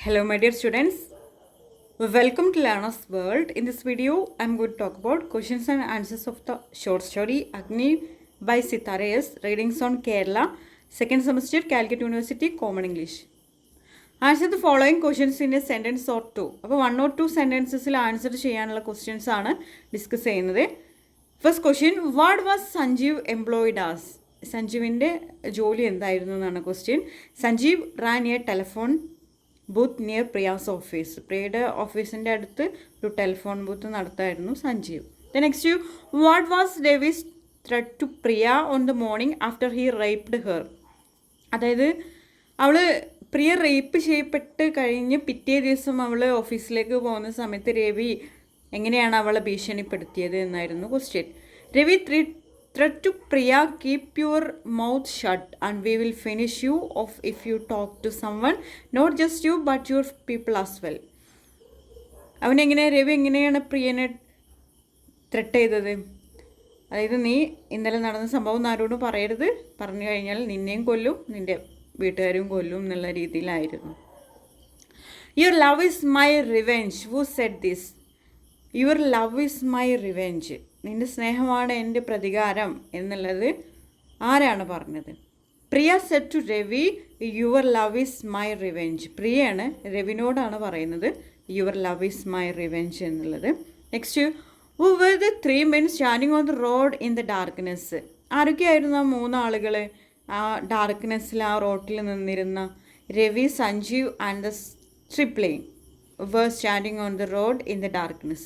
Hello my dear students, welcome to Learner'sworld. In this video, I am going to talk about questions and answers of the short story Agni by Sithara. Readings on Kerala, second semester, Calicut University, Common English. Answer the following questions in a sentence or two. അപ്പോൾ 1 or 2 sentences answer ചെയ്യാനുള്ള questions ആണ് discuss ചെയ്യുന്നത്. First question, what was Sanjeev employed as? സഞ്ജീവിൻ്റെ ജോലി എന്തായിരുന്നു എന്നാണ് question. Sanjeev ran a telephone booth near Priya's office. പ്രിയയുടെ ഓഫീസിൻ്റെ അടുത്ത് ഒരു ടെലിഫോൺ ബൂത്ത് നടത്തായിരുന്നു Sanjeev. The next, what was Dave's threat to Priya on the morning after he raped her? അതായത് അവൾ പ്രിയ റേപ്പ് ചെയ്യപ്പെട്ട് കഴിഞ്ഞ് പിറ്റേ ദിവസം അവൾ ഓഫീസിലേക്ക് പോകുന്ന സമയത്ത് രവി എങ്ങനെയാണ് അവളെ ഭീഷണിപ്പെടുത്തിയത് എന്നായിരുന്നു question. Ravi threat to Priya, keep your mouth shut and we will finish you off if you talk to someone, not just you but your people as well. Ravi എങ്ങനെയാണ് പ്രിയനെ ത്രെട്ട് ചെയ്തത്? അതായത് നീ ഇന്നലെ നടന്ന സംഭവം ആരോടും പറയരുത്, പറഞ്ഞു കഴിഞ്ഞാൽ നിന്നെയും കൊല്ലും നിൻ്റെ വീട്ടുകാരും കൊല്ലും എന്നുള്ള രീതിയിലായിരുന്നു. Your love is my revenge, who said this? Your love is my revenge, നിൻ്റെ സ്നേഹമാണ് എൻ്റെ പ്രതികാരം എന്നുള്ളത് ആരാണ് പറഞ്ഞത്? Priya said to Ravi, your love is my revenge. പ്രിയയാണ് രവിനോടാണ് പറയുന്നത് your love is my revenge എന്നുള്ളത്. Next, who were the 3 men standing on the road in the darkness? ആരൊക്കെയായിരുന്നു ആ 3 ആളുകൾ ആ ഡാർക്ക്നെസ്സിൽ ആ റോട്ടിൽ നിന്നിരുന്ന? Ravi, Sanjeev and the stripling were standing on the road in the darkness.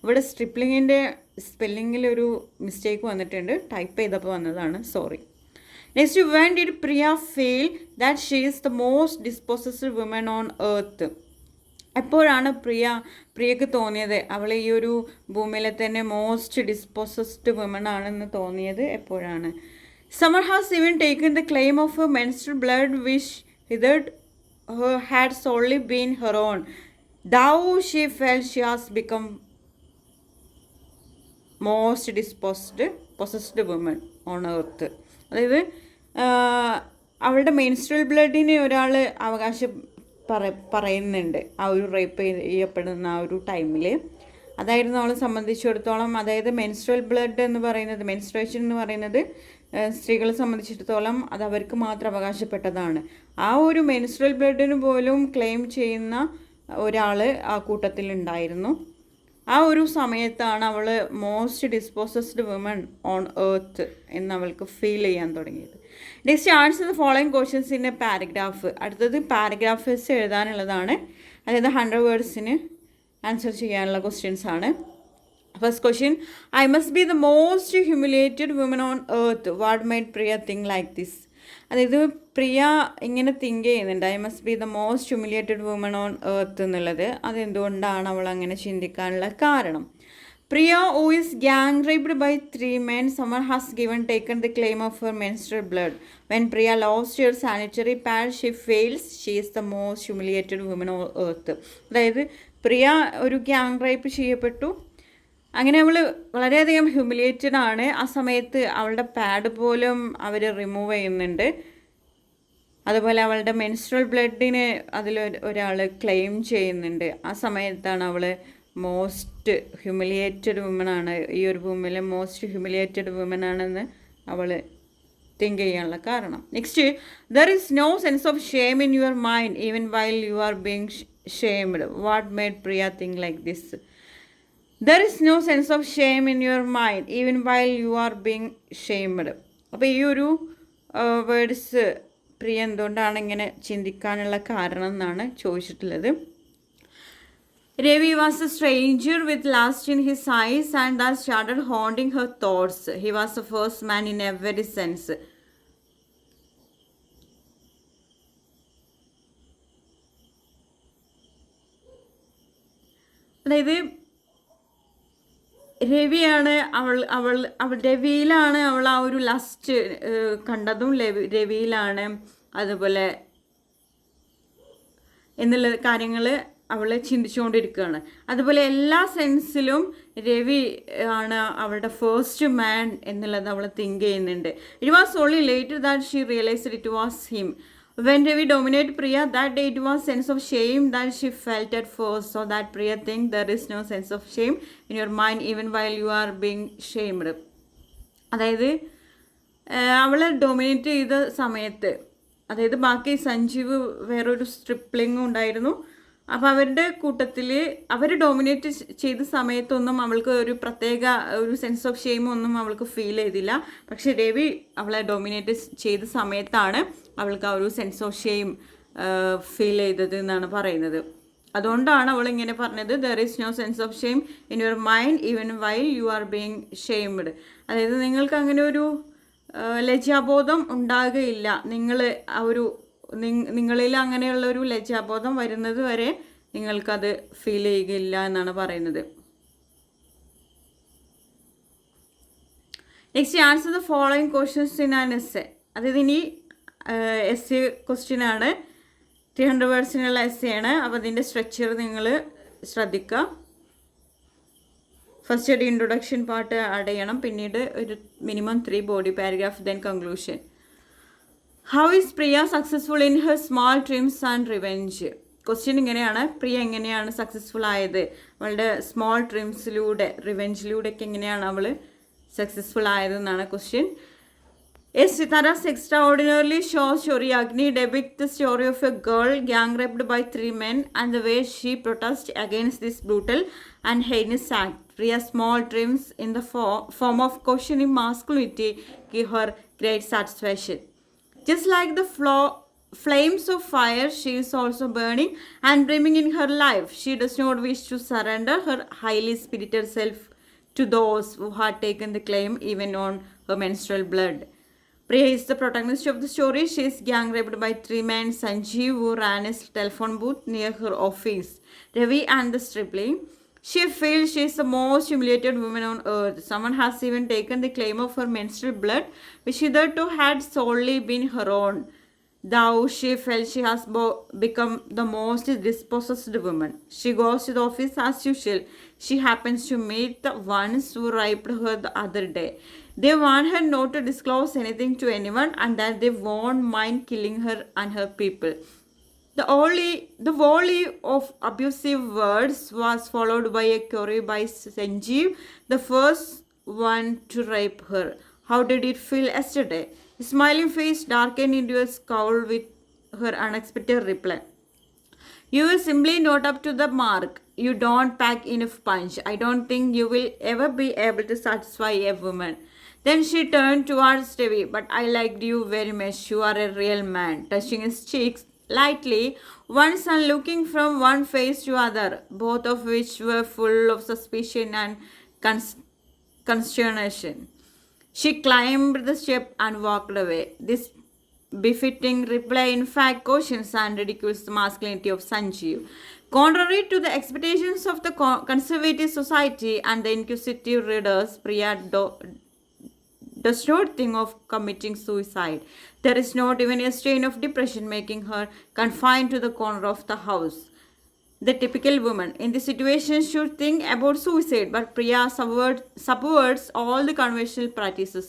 ഇവിടെ സ്ട്രിപ്ലിങ്ങിൻ്റെ സ്പെല്ലിങ്ങിലൊരു മിസ്റ്റേക്ക് വന്നിട്ടുണ്ട്, ടൈപ്പ് ചെയ്തപ്പോൾ വന്നതാണ്, sorry. Next, when did Priya feel that she is the most dispossessed woman on earth? എപ്പോഴാണ് പ്രിയക്ക് തോന്നിയത് അവൾ ഈ ഒരു ഭൂമിയിലെ തന്നെ മോസ്റ്റ് ഡിസ്പോസസ്ഡ് വുമൺ ആണെന്ന് തോന്നിയത് എപ്പോഴാണ്? Someone has even taken the claim of her menstrual blood which hitherto had solely been her own. Thou she felt she has become most dispossessed woman on earth. അതായത് അവളുടെ menstrual ബ്ലഡിന് ഒരാൾ അവകാശം പറയുന്നുണ്ട് ആ ഒരു റേപ്പ് ചെയ്യപ്പെടുന്ന ആ ഒരു ടൈമിൽ. അതായിരുന്നു അവളെ സംബന്ധിച്ചിടത്തോളം. അതായത് മെൻസ്ട്രൽ ബ്ലഡ് എന്ന് പറയുന്നത്, മെൻസ്ട്രേഷൻ എന്ന് പറയുന്നത് സ്ത്രീകളെ സംബന്ധിച്ചിടത്തോളം അത് അവർക്ക് മാത്രം അവകാശപ്പെട്ടതാണ്. ആ ഒരു മെൻസ്ട്രൽ ബ്ലഡിന് പോലും ക്ലെയിം ചെയ്യുന്ന ഒരാൾ ആ കൂട്ടത്തിലുണ്ടായിരുന്നു. ആ ഒരു സമയത്താണ് അവൾ most dispossessed woman on earth എന്നവൾക്ക് ഫീൽ ചെയ്യാൻ തുടങ്ങിയത്. Next, answer the following questions in a paragraph. അടുത്തത് പാരഗ്രാഫ്സ് എഴുതാനുള്ളതാണ്. അതായത് 100 വേർഡ്സിന് ആൻസർ ചെയ്യാനുള്ള ക്വസ്റ്റ്യൻസ് ആണ്. First question, I must be the most humiliated woman on earth, what made Priya think like this? അതായത് പ്രിയ ഇങ്ങനെ തിങ്ക് ചെയ്യുന്നുണ്ട്, I must be the most humiliated woman on earth എന്നുള്ളത്. അതെന്തുകൊണ്ടാണ് അവൾ അങ്ങനെ ചിന്തിക്കാനുള്ള കാരണം? Priya who is gang raped by 3 men, someone has taken the claim of her menstrual blood. When Priya lost her sanitary pad, she feels she is the most humiliated woman on earth. അതായത് പ്രിയ ഒരു gang rape ചെയ്യപ്പെട്ടു, അങ്ങനെ അവൾ വളരെയധികം humiliated ആണ്. ആ സമയത്ത് അവളുടെ പാഡ് പോലും അവർ റിമൂവ് ചെയ്യുന്നുണ്ട്. അതുപോലെ അവളുടെ മെൻസ്ട്രൽ ബ്ലഡിന് ഒരാൾ ക്ലെയിം ചെയ്യുന്നുണ്ട്. ആ സമയത്താണ് അവൾ മോസ്റ്റ് ഹ്യൂമിലിയേറ്റഡ് വുമൺ ആണ്, ഈ ഒരു ഭൂമിയിലെ മോസ്റ്റ് ഹ്യൂമിലിയേറ്റഡ് വുമൺ ആണെന്ന് അവൾ തിങ്ക് ചെയ്യാനുള്ള കാരണം. Next, there is no sense of shame in your mind even while you are being shamed, what made Priya think like this? There is no sense of shame in your mind even while you are being shamed. അപ്പോൾ ഈ ഒരു words പ്രിയ എന്തുകൊണ്ടാണ് ഇങ്ങനെ ചിന്തിക്കാനുള്ള കാരണം എന്നാണ് ചോദിച്ചിട്ടുള്ളത്. Ravi was A stranger with last in his eyes and that started haunting her thoughts. He was A first man in every sense. അതായത് രവിയാണ് രവിയിലാണ് അവൾ ആ ഒരു ലസ്റ്റ് കണ്ടതും രവിയിലാണ്, അതുപോലെ എന്നുള്ള കാര്യങ്ങൾ അവൾ ചിന്തിച്ചുകൊണ്ടിരിക്കുകയാണ്. അതുപോലെ എല്ലാ സെൻസിലും രവി ആണ് അവളുടെ ഫസ്റ്റ് മാൻ എന്നുള്ളത് അവൾ തിങ്ക് ചെയ്യുന്നുണ്ട്. It was only later that she realised it was him. When Ravi dominated Priya, that day it was sense of shame that she felt at first. So that Priya think there is no sense of shame in your mind even while you are being shamed. അതായത് അവളെ dominate ചെയ്ത സമയത്ത്, അതായത് ബാക്കി സഞ്ജീവ് വേറൊരു സ്ട്രിപ്ലിങ്ങും ഉണ്ടായിരുന്നു. അപ്പോൾ അവരുടെ കൂട്ടത്തിൽ അവർ ഡോമിനേറ്റ് ചെയ്ത സമയത്തൊന്നും അവൾക്ക് ഒരു പ്രത്യേക ഒരു സെൻസ് ഓഫ് ഷെയിം ഒന്നും അവൾക്ക് ഫീൽ ചെയ്തില്ല. പക്ഷെ രവി അവളെ ഡോമിനേറ്റ് ചെയ്ത സമയത്താണ് അവൾക്ക് ആ ഒരു സെൻസ് ഓഫ് ഷെയിം ഫീൽ ചെയ്തത് എന്നാണ് പറയുന്നത്. അതുകൊണ്ടാണ് അവൾ ഇങ്ങനെ പറഞ്ഞത്, there is no sense of shame in your mind even while you are being shamed. അതായത് നിങ്ങൾക്ക് അങ്ങനെ ഒരു ലജ്ജാബോധം ഉണ്ടാകുകയില്ല, നിങ്ങൾ ആ ഒരു നിങ്ങളിൽ അങ്ങനെയുള്ള ഒരു ലജ്ജാബോധം വരുന്നത് വരെ നിങ്ങൾക്കത് ഫീൽ ചെയ്യുകയില്ല എന്നാണ് പറയുന്നത്. Next, answer the following questions in an essay. അതായത് ഇനി എസ്സേ ക്വസ്റ്റ്യൻ ആണ്, 300 വേർഡ്സിനുള്ള എസ്സേ ആണ്. അപ്പോൾ അതിൻ്റെ സ്ട്രക്ചർ നിങ്ങൾ ശ്രദ്ധിക്കുക. ഫസ്റ്റ് ഒരു ഇൻട്രൊഡക്ഷൻ പാർട്ട് ആഡ് ചെയ്യണം, പിന്നീട് ഒരു minimum 3 body paragraph, then conclusion. How is Priya successful in her small dreams and revenge? Question ഇങ്ങനെയാണ്, പ്രിയ എങ്ങനെയാണ് സക്സസ്ഫുൾ ആയത്? അവളുടെ സ്മോൾ ഡ്രീംസിലൂടെ റിവെഞ്ചിലൂടെ ഒക്കെ എങ്ങനെയാണ് അവൾ സക്സസ്ഫുൾ ആയതെന്നാണ് question. A Sithara's extraordinarily short story, Agni, depicts the story of a girl gang raped by 3 men and the way she protests against this brutal and heinous act. Priya's small dreams in the form of questioning masculinity give her great satisfaction. Just like the flames of fire, she is also burning and brimming in her life. She does not wish to surrender her highly spirited self to those who had taken the claim even on her menstrual blood. Priya is the protagonist of the story. She is gang raped by 3 men, Sanjeev, who ran a telephone booth near her office, Ravi and the stripling. She feels she is the most humiliated woman on earth. Someone has even taken the claim of her menstrual blood, which hitherto had solely been her own. Thou she felt she has become the most dispossessed woman. She goes to the office as usual. She happens to meet the ones who raped her the other day. They warn her not to disclose anything to anyone and that they won't mind killing her and her people. The volley of abusive words was followed by a query by Sanjeev, the first one to rape her. How did it feel yesterday? His smiling face darkened into a scowl with her unexpected reply. You are simply not up to the mark. You don't pack enough punch. I don't think you will ever be able to satisfy a woman. Then she turned towards Ravi. But I liked you very much. You are a real man. Touching his cheeks lightly once and looking from one face to other, both of which were full of suspicion and consternation. She climbed the step and walked away. This befitting reply in fact cautions and ridicules the masculinity of Sanjeev. Contrary to the expectations of the conservative society and the inquisitive readers, Priya does not think of committing suicide. There is not even a strain of depression making her confined to the corner of the house. The typical woman in this situation should think about suicide, but Priya subverts all the conventional practices.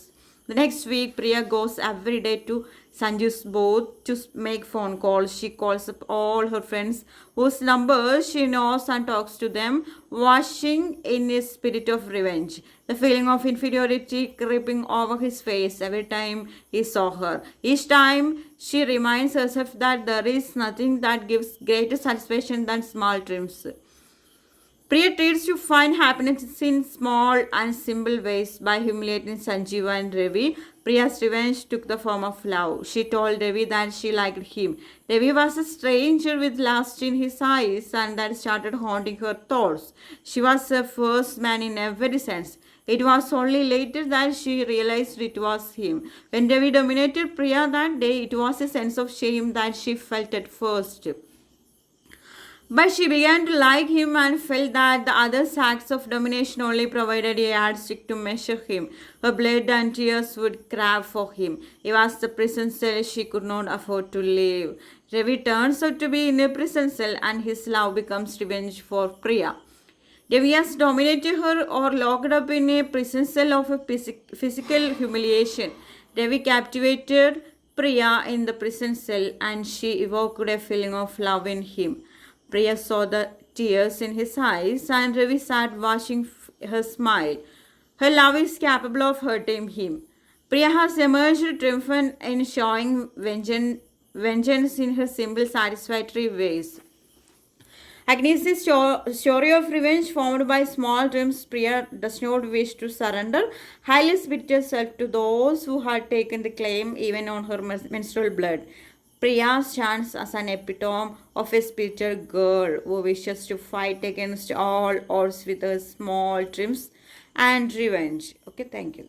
The next week, Priya goes every day to Sanju's booth to make phone calls. She calls up all her friends whose numbers she knows and talks to them, washing in a spirit of revenge. The feeling of inferiority creeping over his face every time he saw her. Each time she reminds herself that there is nothing that gives greater satisfaction than small dreams. Priya tries to find happiness in small and simple ways by humiliating Sanjeev and Ravi. Priya's revenge took the form of love. She told Ravi that she liked him. Ravi was a stranger with lust in his eyes and that started haunting her thoughts. She was her first man in every sense. It was only later that she realized it was him. When Ravi dominated Priya that day, it was a sense of shame that she felt at first. But she began to like him and felt that the other's acts of domination only provided a yardstick to measure him. Her blood and tears would crave for him. He was the prison cell she could not afford to leave. Ravi turns out to be in a prison cell and his love becomes revenge for Priya. Ravi has dominated her or locked up in a prison cell of a physical humiliation. Ravi captivated Priya in the prison cell and she evoked a feeling of love in him. Priya saw the tears in his eyes and Ravi sat watching her smile. Her love is capable of hurting him. Priya has emerged triumphant in showing vengeance in her simple, satisfactory ways. Agni is a story of revenge formed by small dreams. Priya does not wish to surrender. Highly spirited herself to those who had taken the claim even on her menstrual blood. Priya stands as an epitome of a spiritual girl who wishes to fight against all odds with her small dreams and revenge. Okay, thank you.